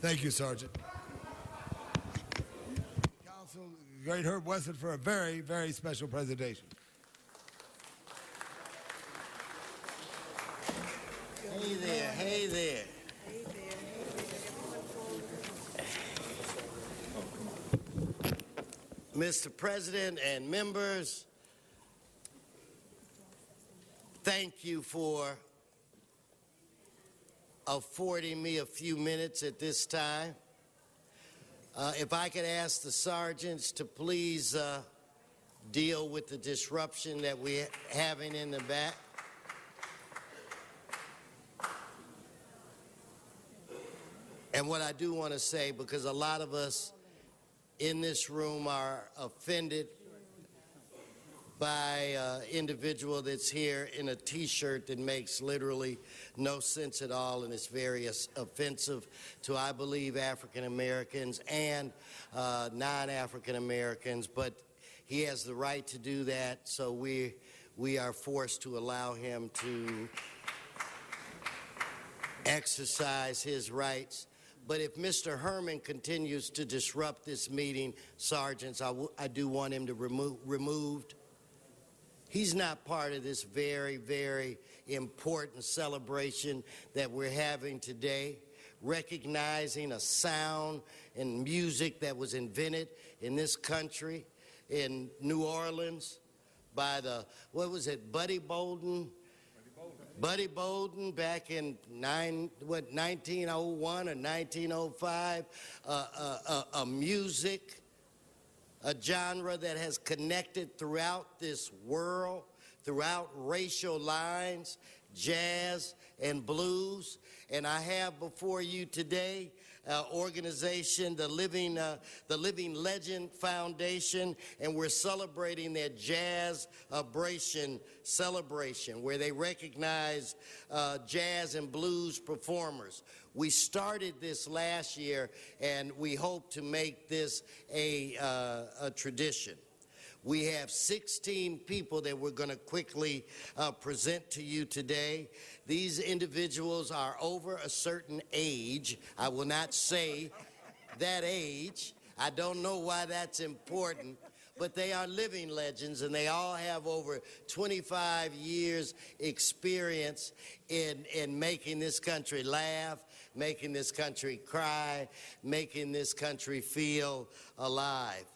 Thank you, Sergeant. Council, great Herb Wesson for a very, very special presentation. Hey there, hey there. Mr. President and members, thank you for affording me a few minutes at this time. If I could ask the sergeants to please deal with the disruption that we're having in the back. And what I do want to say, because a lot of us in this room are offended by an individual that's here in a T-shirt that makes literally no sense at all and is very offensive to, I believe, African Americans and non-African Americans. But he has the right to do that, so we are forced to allow him to exercise his rights. But if Mr. Herman continues to disrupt this meeting, sergeants, I do want him to removed. He's not part of this very, very important celebration that we're having today, recognizing a sound and music that was invented in this country, in New Orleans, by Buddy Bolden? Buddy Bolden back in 1901 or 1905, a music, a genre that has connected throughout this world, throughout racial lines, jazz and blues. And I have before you today organization, the Living Legend Foundation, and we're celebrating their JazZabration celebration, where they recognize jazz and blues performers. We started this last year, and we hope to make this a tradition. We have 16 people that we're going to quickly present to you today. These individuals are over a certain age. I will not say that age. I don't know why that's important, but they are living legends, and they all have over 25 years experience in making this country laugh, making this country cry, making this country feel alive.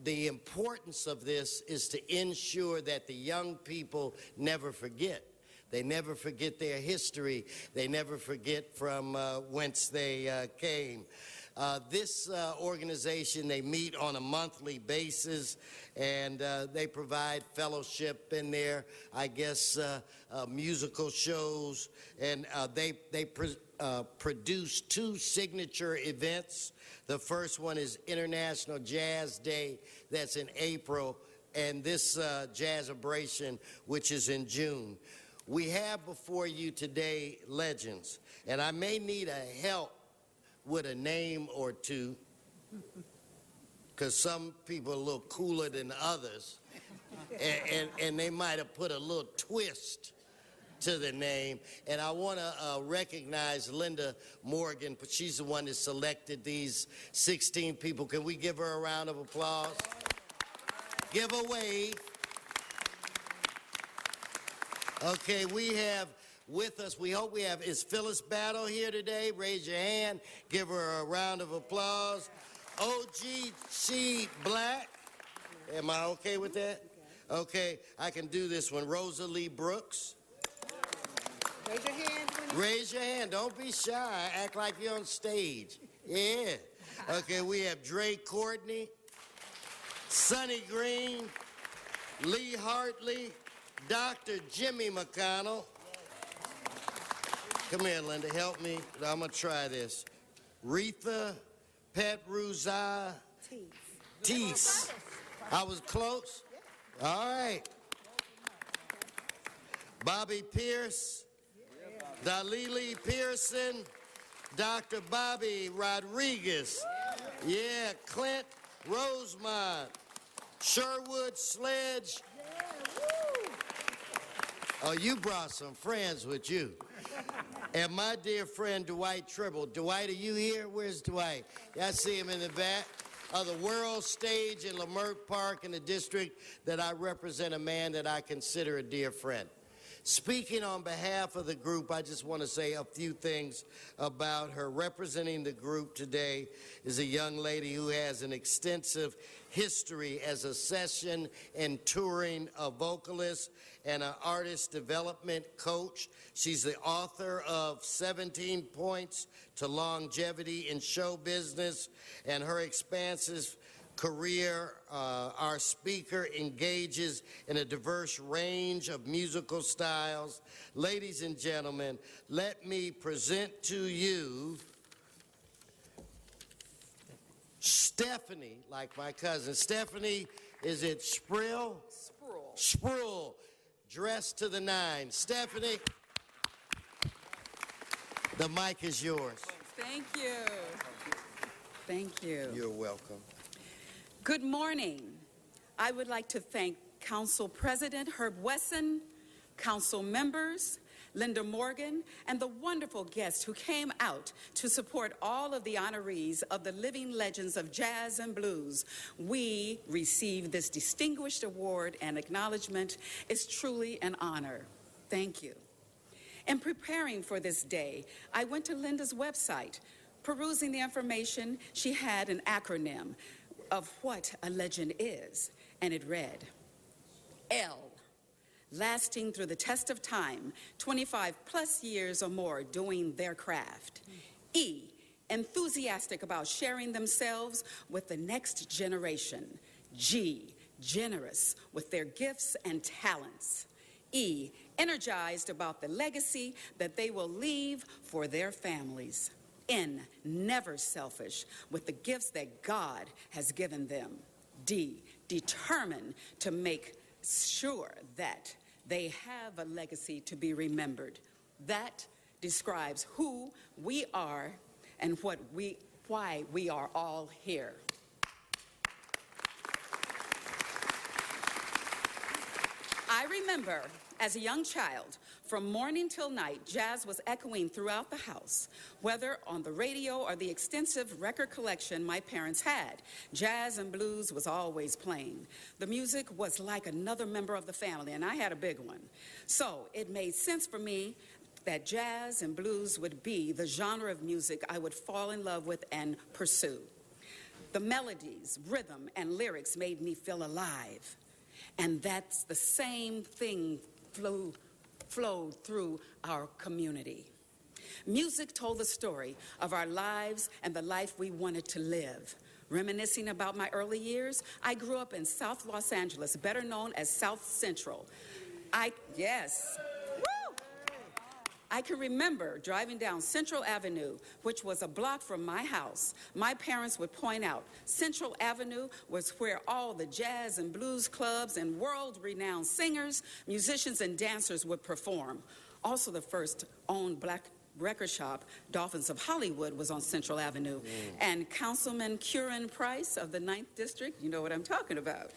The importance of this is to ensure that the young people never forget. They never forget their history. They never forget from whence they came. This organization, they meet on a monthly basis, and they provide fellowship in their, I guess, musical shows, and they produce 2 signature events. The first one is International Jazz Day, that's in April, and this JazZabration, which is in June. We have before you today legends, and I may need a help with a name or two, because some people are a little cooler than others, and they might have put a little twist to the name. And I want to recognize Linda Morgan, but she's the one that selected these 16 people. Can we give her a round of applause? Give a wave. Okay, we have with us, we hope we have, is Phyllis Battle here today? Raise your hand. Give her a round of applause. OG Black. Am I okay with that? Okay, I can do this one. Rosalie Brooks. Raise your hand. Raise your hand. Don't be shy. Act like you're on stage. Yeah. Okay, we have Dre Courtney, Sonny Green, Lee Hartley, Dr. Jimmy McConnell. Come here, Linda. Help me. I'm going to try this. Retha Petruza Teese. I was close. All right. Bobby Pierce, Dalili Pearson, Dr. Bobby Rodriguez. Yeah, Clint Rosemont, Sherwood Sledge. Oh, you brought some friends with you. And my dear friend Dwight Tribble. Dwight, are you here? Where's Dwight? I see him in the back of the world stage in Leimert Park in the district that I represent, a man that I consider a dear friend. Speaking on behalf of the group, I just want to say a few things about her. Representing the group today is a young lady who has an extensive history as a session and touring vocalist and an artist development coach. She's the author of 17 Points to Longevity in Show Business, and her expansive career, our speaker engages in a diverse range of musical styles. Ladies and gentlemen, let me present to you Stephanie, like my cousin. Stephanie, is it Sproul? Sproul. Sproul, dressed to the nines. Stephanie, the mic is yours. Thank you. Thank you. You're welcome. Good morning. I would like to thank Council President Herb Wesson, Council members, Linda Morgan, and the wonderful guests who came out to support all of the honorees of the Living Legends of Jazz and Blues. We received this distinguished award, and acknowledgement is truly an honor. Thank you. In preparing for this day, I went to Linda's website. Perusing the information, she had an acronym of what a legend is, and it read, L, lasting through the test of time, 25 plus years or more doing their craft. E, enthusiastic about sharing themselves with the next generation. G, generous with their gifts and talents. E, energized about the legacy that they will leave for their families. N, never selfish with the gifts that God has given them. D, determined to make sure that they have a legacy to be remembered. That describes who we are and why we are all here. I remember as a young child, from morning till night, jazz was echoing throughout the house, whether on the radio or the extensive record collection my parents had. Jazz and blues was always playing. The music was like another member of the family, and I had a big one. So it made sense for me that jazz and blues would be the genre of music I would fall in love with and pursue. The melodies, rhythm, and lyrics made me feel alive. And that's the same thing flowed through our community. Music told the story of our lives and the life we wanted to live. Reminiscing about my early years, I grew up in South Los Angeles, better known as South Central. I can remember driving down Central Avenue, which was a block from my house. My parents would point out Central Avenue was where all the jazz and blues clubs and world-renowned singers, musicians, and dancers would perform. Also, the first owned black record shop, Dolphins of Hollywood, was on Central Avenue. And Councilman Curran Price of the 9th District, you know what I'm talking about.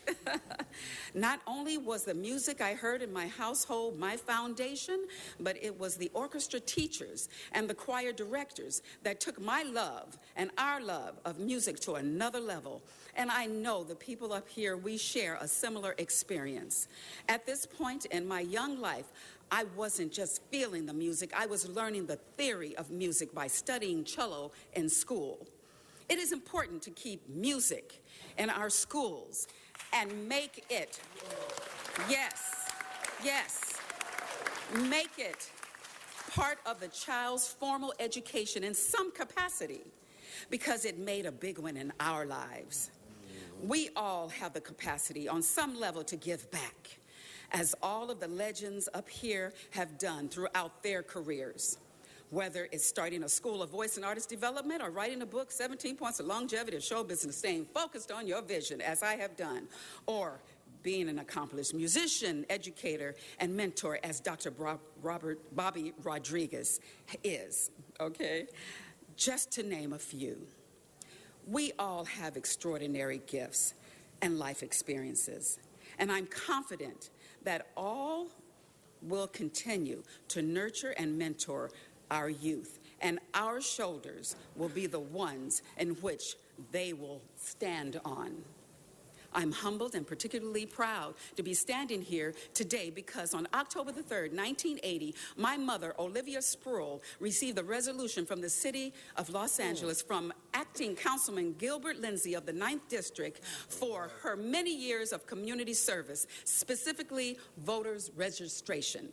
Not only was the music I heard in my household my foundation, but it was the orchestra teachers and the choir directors that took my love and our love of music to another level. And I know the people up here, we share a similar experience. At this point in my young life, I wasn't just feeling the music, I was learning the theory of music by studying cello in school. It is important to keep music in our schools and make it, make it part of the child's formal education in some capacity, because it made a big one in our lives. We all have the capacity on some level to give back, as all of the legends up here have done throughout their careers. Whether it's starting a school of voice and artist development or writing a book, 17 Points of Longevity of Show Business, staying focused on your vision, as I have done, or being an accomplished musician, educator, and mentor, as Dr. Bobby Rodriguez is, okay? Just to name a few. We all have extraordinary gifts and life experiences, and I'm confident that all will continue to nurture and mentor our youth, and our shoulders will be the ones in which they will stand on. I'm humbled and particularly proud to be standing here today because on October the 3rd, 1980, my mother, Olivia Spruill, received a resolution from the city of Los Angeles from acting Councilman Gilbert Lindsay of the 9th District for her many years of community service, specifically voters registration.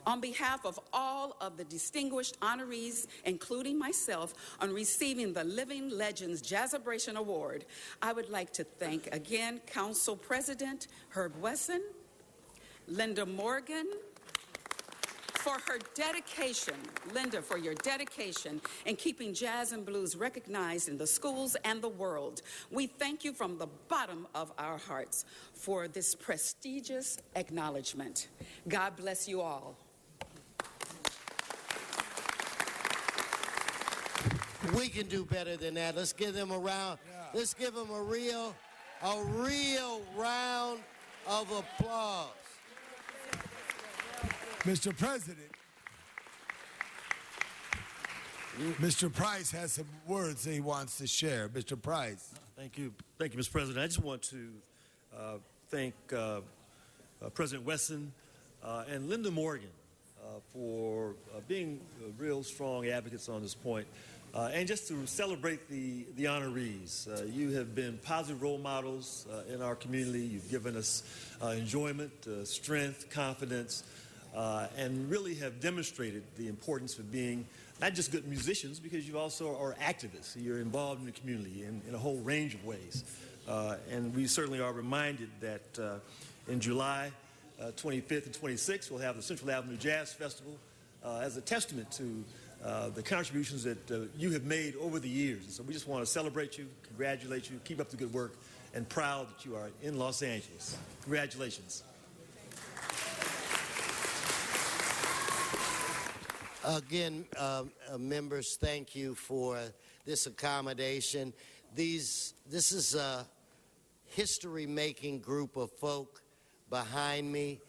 On behalf of all of the distinguished honorees, including myself, on receiving the Living Legends JazZabration Award, I would like to thank again Council President Herb Wesson, Linda Morgan, for her dedication, Linda, for your dedication in keeping jazz and blues recognized in the schools and the world. We thank you from the bottom of our hearts for this prestigious acknowledgement. God bless you all. We can do better than that. Let's give them a round. Yeah. Let's give them a real round of applause. Mr. President, Mr. Price has some words that he wants to share. Mr. Price. Thank you, Mr. President. I just want to thank President Wesson and Linda Morgan for being real strong advocates on this point. And just to celebrate the honorees. You have been positive role models in our community. You've given us enjoyment, strength, confidence, and really have demonstrated the importance of being not just good musicians, because you also are activists. You're involved in the community in a whole range of ways. And we certainly are reminded that in July 25th and 26th, we'll have the Central Avenue Jazz Festival as a testament to the contributions that you have made over the years. And so we just want to celebrate you, congratulate you, keep up the good work, and proud that you are in Los Angeles. Congratulations. Again, members, thank you for this accommodation. This is a history-making group of folk behind me.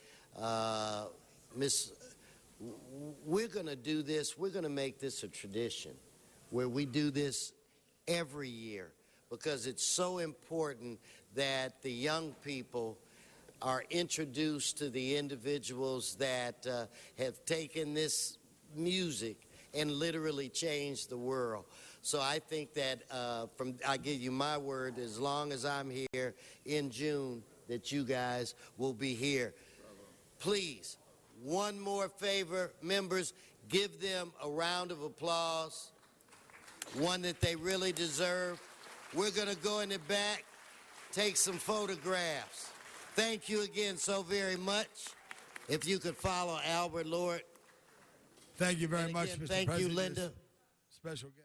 We're going to do this. We're going to make this a tradition where we do this every year because it's so important that the young people are introduced to the individuals that have taken this music and literally changed the world. So I think that I give you my word, as long as I'm here in June, that you guys will be here. Please. One more favor, members, give them a round of applause, one that they really deserve. We're going to go in the back, take some photographs. Thank you again so very much. If you could follow Albert Lord. Thank you very much, Again, Mr. thank President. you, Linda. Special guest.